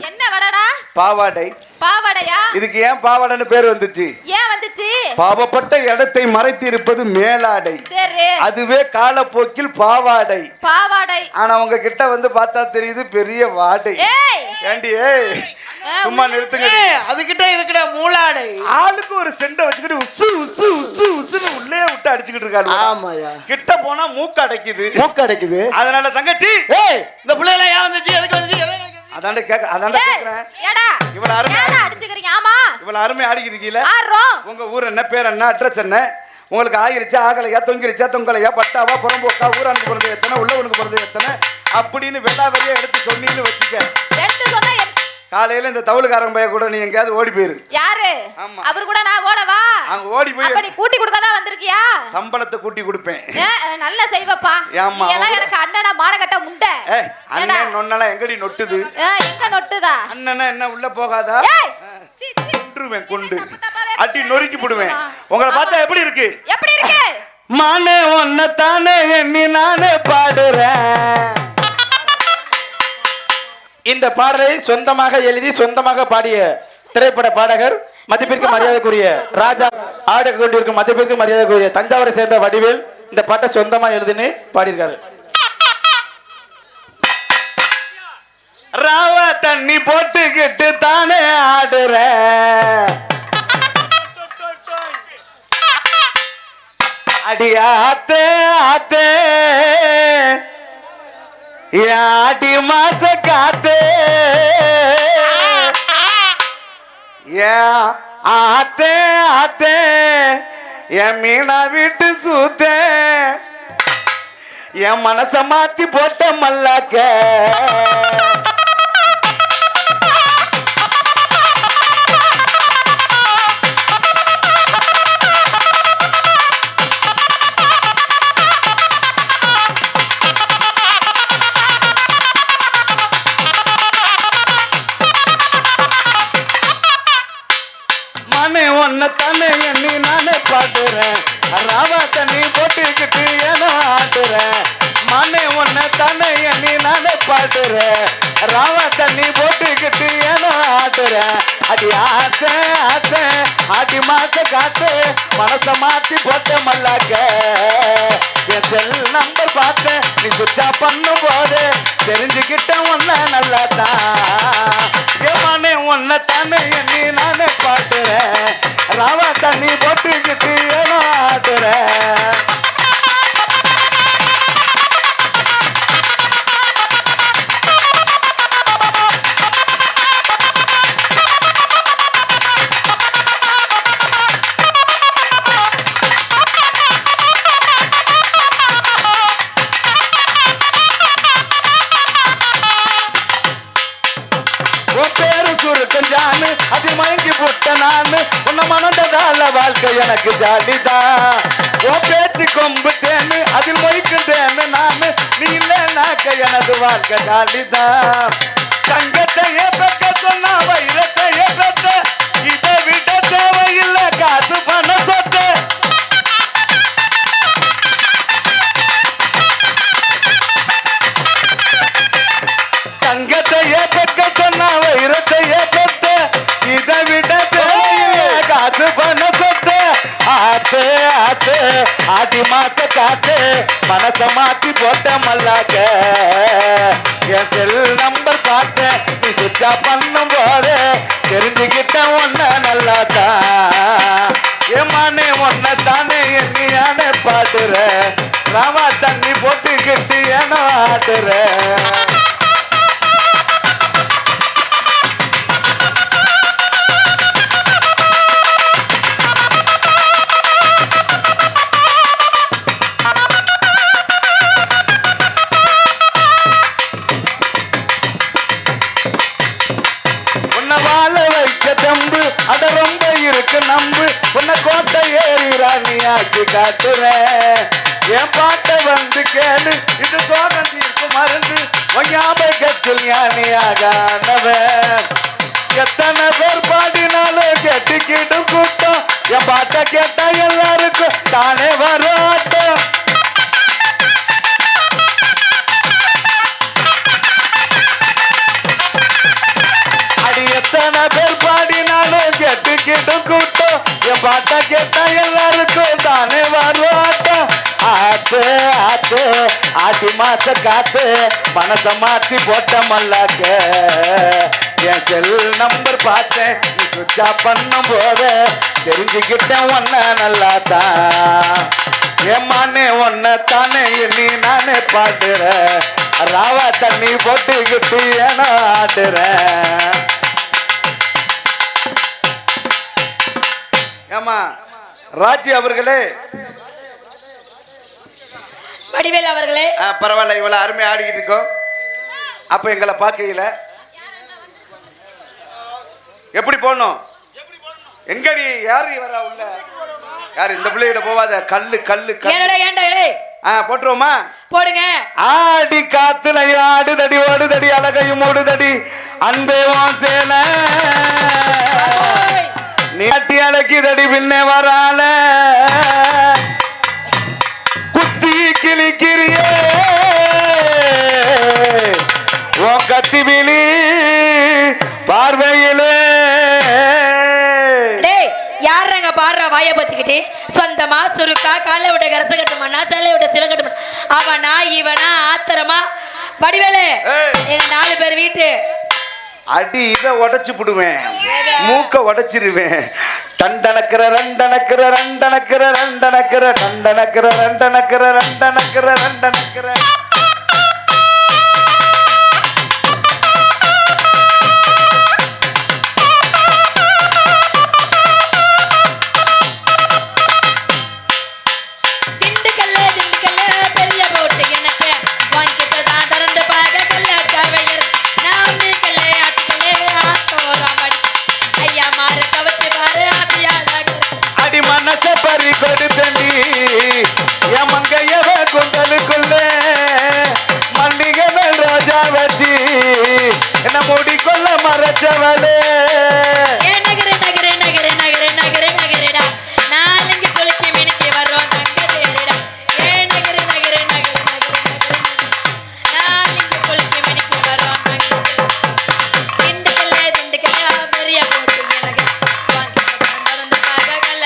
என்ன வடடா? பாவாடை. பாவாடையா? இதுக்கு ஏன் பாவாடைன்னு பேர் வந்துச்சு? ஏன் வந்துச்சு? பாவப்பட்ட இடத்தை மறைத்து இருப்பது மேலாடை. சரி. அதுவே காலப்போக்கில் பாவாடை. பாவாடை. ஆனா உங்க கிட்ட வந்து பார்த்தா தெரியுது பெரிய வாடை. ஏண்டி சும்மா நிறுத்துங்க. அதுகிட்ட இருக்கிற மூளாடை. ஆளுக்கு ஒரு செண்டை வச்சுக்கிட்டு உசு உசு உசு உசுன்னு உள்ளே விட்டு அடிச்சுக்கிட்டு இருக்காரு. ஆமாயா. கிட்ட போனா மூக்கு அடைக்குது. மூக்கு அடைக்குது. அதனால தங்கச்சி இந்த பிள்ளைல ஏன் வந்துச்சு? எதுக்கு வந்துச்சு? அதாண்ட கேக்குறேன். ஏடா இவ்வளவு அருமையா அடிச்சுக்கிறீங்க? ஆமா, இவ்வளவு அருமையா ஆடிக்கிறீங்களா? ஆறோம். உங்க ஊர் என்ன, பேர் என்ன, அட்ரஸ் என்ன? உங்களுக்கு ஆகிருச்சா, ஆகலையா, தொங்கிருச்சா, தொங்கலையா, பட்டாவா, புறம்போக்கா, ஊரானுக்கு பிறந்தது எத்தனை, உள்ளவனுக்கு பிறந்தது எத்தனை அப்படின்னு வெள்ளாவரியா எடுத்து சொன்னீன்னு வச்சுக்க. எடுத்து சொன்னா காலையில இந்த தவுளுக்காரன் பைய கூட நீ எங்கேயாவது ஓடி போயிரு. யாரு? அவர் கூட நான் ஓடவா? அங்க ஓடி போய் அப்ப நீ கூட்டி கொடுக்கதான் வந்திருக்கியா? சம்பளத்தை கூட்டி கொடுப்பேன். நல்ல செய்வப்பா. ஏம்மா எல்லாம் எனக்கு அண்ணனா மானகட்ட முண்டை. அண்ணன் நொன்னலாம் எங்கடி நொட்டுது? எங்க நொட்டுதா? அண்ணனா என்ன உள்ள போகாதா? கொன்றுவேன், கொண்டு அடி நொறுக்கி போடுவேன். உங்களை பார்த்தா எப்படி இருக்கு? எப்படி இருக்கு? மானே ஒன்ன தானே எண்ணி நானே பாடுறேன். இந்த பாடலை சொந்தமாக எழுதி சொந்தமாக பாடிய திரைப்பட பாடகர், மதிப்பிற்கு மரியாதைக்குரிய ராஜா, ஆட கொண்டிருக்கும் மதிப்பிற்கு மரியாதைக்குரிய தஞ்சாவூரை சேர்ந்த வடிவேல் இந்த பாட்டை சொந்தமா எழுதினு பாடியிருக்காரு. ராவ தண்ணி போட்டுக்கிட்டு தானே ஆடுற, அடியா ஆத்தே ஆத்தே ஆடி மாச காத்தே ஆத்தே ஆத்தே என் மீனா வீட்டு சூத்தே என் மனச மாத்தி போட்ட மல்லாக்க. ஒன்ன தானே எண்ணி நானே பாடுறேன், ராவா தண்ணி போட்டுக்கிட்டு ஏனோ ஆடுறேன். மனே ஒன்ன தானே எண்ணி நானே பாடுறேன், ராவா தண்ணி போட்டுக்கிட்டு ஏனோ ஆடுறேன். அடி ஆத்த ஆத்த ஆடி மாச காத்து மனச மாத்தி போட்ட மல்லாக்க. என் செல் நம்பர் பார்த்தேன் நீ சுவிட்சா பண்ணும் போது தெரிஞ்சுக்கிட்ட ஒன்ன நல்லா தான். ஏமானே ஒன்ன தானே எண்ணி நானே பாடுறேன், ராவா தண்ணி போட்டுக்கிட்டு ஏனோ ஆடுறேன். அதில் மயங்கி போட்ட நானு உன்ன மனந்ததால வாழ்க்கை எனக்கு ஜாலிதான். ஓ பேச்சு கொம்பு தேனு அதில் மொய்க்கும் தேனு நானு, நீ இல்லைனாக்க எனது வாழ்க்கை ஜாலிதான். தங்கத்தையே பெக்க சொன்னா வைரத்தையே பெத்த, இதை விட தேவையில்லை காசு பண சொத்து. தங்கத்தையே பெக்க சொன்னா வைரத்தையே பெத்த, இதை விட காசு பண்ண சொத்து. ஆத்து ஆத்து ஆடி மாச காத்து மனச மாத்தி போட்ட மல்லாக்க. என் செல் நம்பர் பார்த்த நீ சுவிட்சா பண்ணும் போது தெரிஞ்சுக்கிட்ட ஒன்ன நல்லாத்தா. ஏமானே ஒன்ன தானே எண்ணியானே பாடுற, ராவா தண்ணி போட்டுக்கிட்டு ஏனோ ஆடுற. அட ரொம்ப இருக்கு நம்பு, உன்னை கோட்டை ஏறி ராணியாக்கி காட்டுறேன். என் பாட்டை வந்து கேளு, இது சோகம் தீர்க்கும் மருந்து, ஞாபகத்தில் ஞானியாகானவன். எத்தனை பேர் பாடினாலும் கேட்டுக்கிடும் கூட்டம், என் பாட்டை கேட்டா எல்லாருக்கும் தானே வரும். கேட்டா எல்லாருக்கும் தானே வரும் ஆத்து ஆத்து ஆட்டி மாச காத்து மனச மாத்தி போட்ட மல்லாக்க என் செல் நம்பர் பார்த்தேன் நீ சுவிட்ச் ஆஃப் பண்ணும் போது தெரிஞ்சுக்கிட்டேன் ஒன்ன நல்லா தான் ஏமானே ஒன்ன தானே எண்ணி நானே பாட்டுறேன் ராவா தண்ணி போட்டுக்கிட்டு ஏன்னா ஆட்டுறேன். ஏமா ராஜி அவர்களே, வடிவேல் அவர்களே, பரவாயில்ல, இவ்வளவு அருமையா ஆடிக்கிட்டு இருக்கோம். அப்ப எங்களை பார்க்கல எப்படி போடணும்? எங்கடி யாரு வரா உள்ள? யாரு இந்த பிள்ளைகிட்ட போவாத. கல்லு கல்லு போட்டுருவோமா? போடுங்க. ஆடி காத்துல ஆடுதடி ஓடுதடி அழகையும் ஓடுதடி அன்பே வாசேல நீட்டி அழகிதடி பின்னே வரால குத்தி கிளிக்கிறியே ஓ கத்தி விழி பார்வையிலே. யாருங்க பாடுற வாய பத்திக்கிட்டு சொந்தமா சுருக்கா காலை விட்ட கரச கட்டுமானா சேலை விட்ட சில கட்டுமா அவனா இவனா ஆத்திரமா? வடிவேலு எங்க 4 பேர் வீட்டு அடி இதை உடைச்சு புடுவேன், மூக்க உடைச்சிருவேன். டண்டனக்கிற ரண்டனக்கிற ரண்டனக்கிற ரண்டனக்கிற டண்டனக்கிற ரண்டனக்கிற ரண்டனக்கிற ரண்டனக்கிற முடிக்கொள்ள மறைச்சவளே நகரு நகரு நகரு நகரு நகரு நகருடா நாலஞ்சு குளிக்கு மினிக்கு வரோம் தங்க தேரிடா. நகரு நகரு நகரு நகரு நகரு நாலஞ்சு குளிக்கு மினிக்கு வரோம் தங்க திண்டுக்கல்ல பெரிய போட்டு எனக்கு நடந்து பார்க்க கல்ல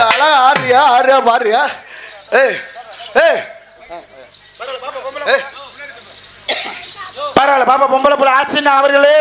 அழகா ஆடுறியா ஆடுறியா பாடுறியா? பரவாயில்ல பாப்பா பொம்பளை புள்ள ஆச்சுன்னா அவர்களே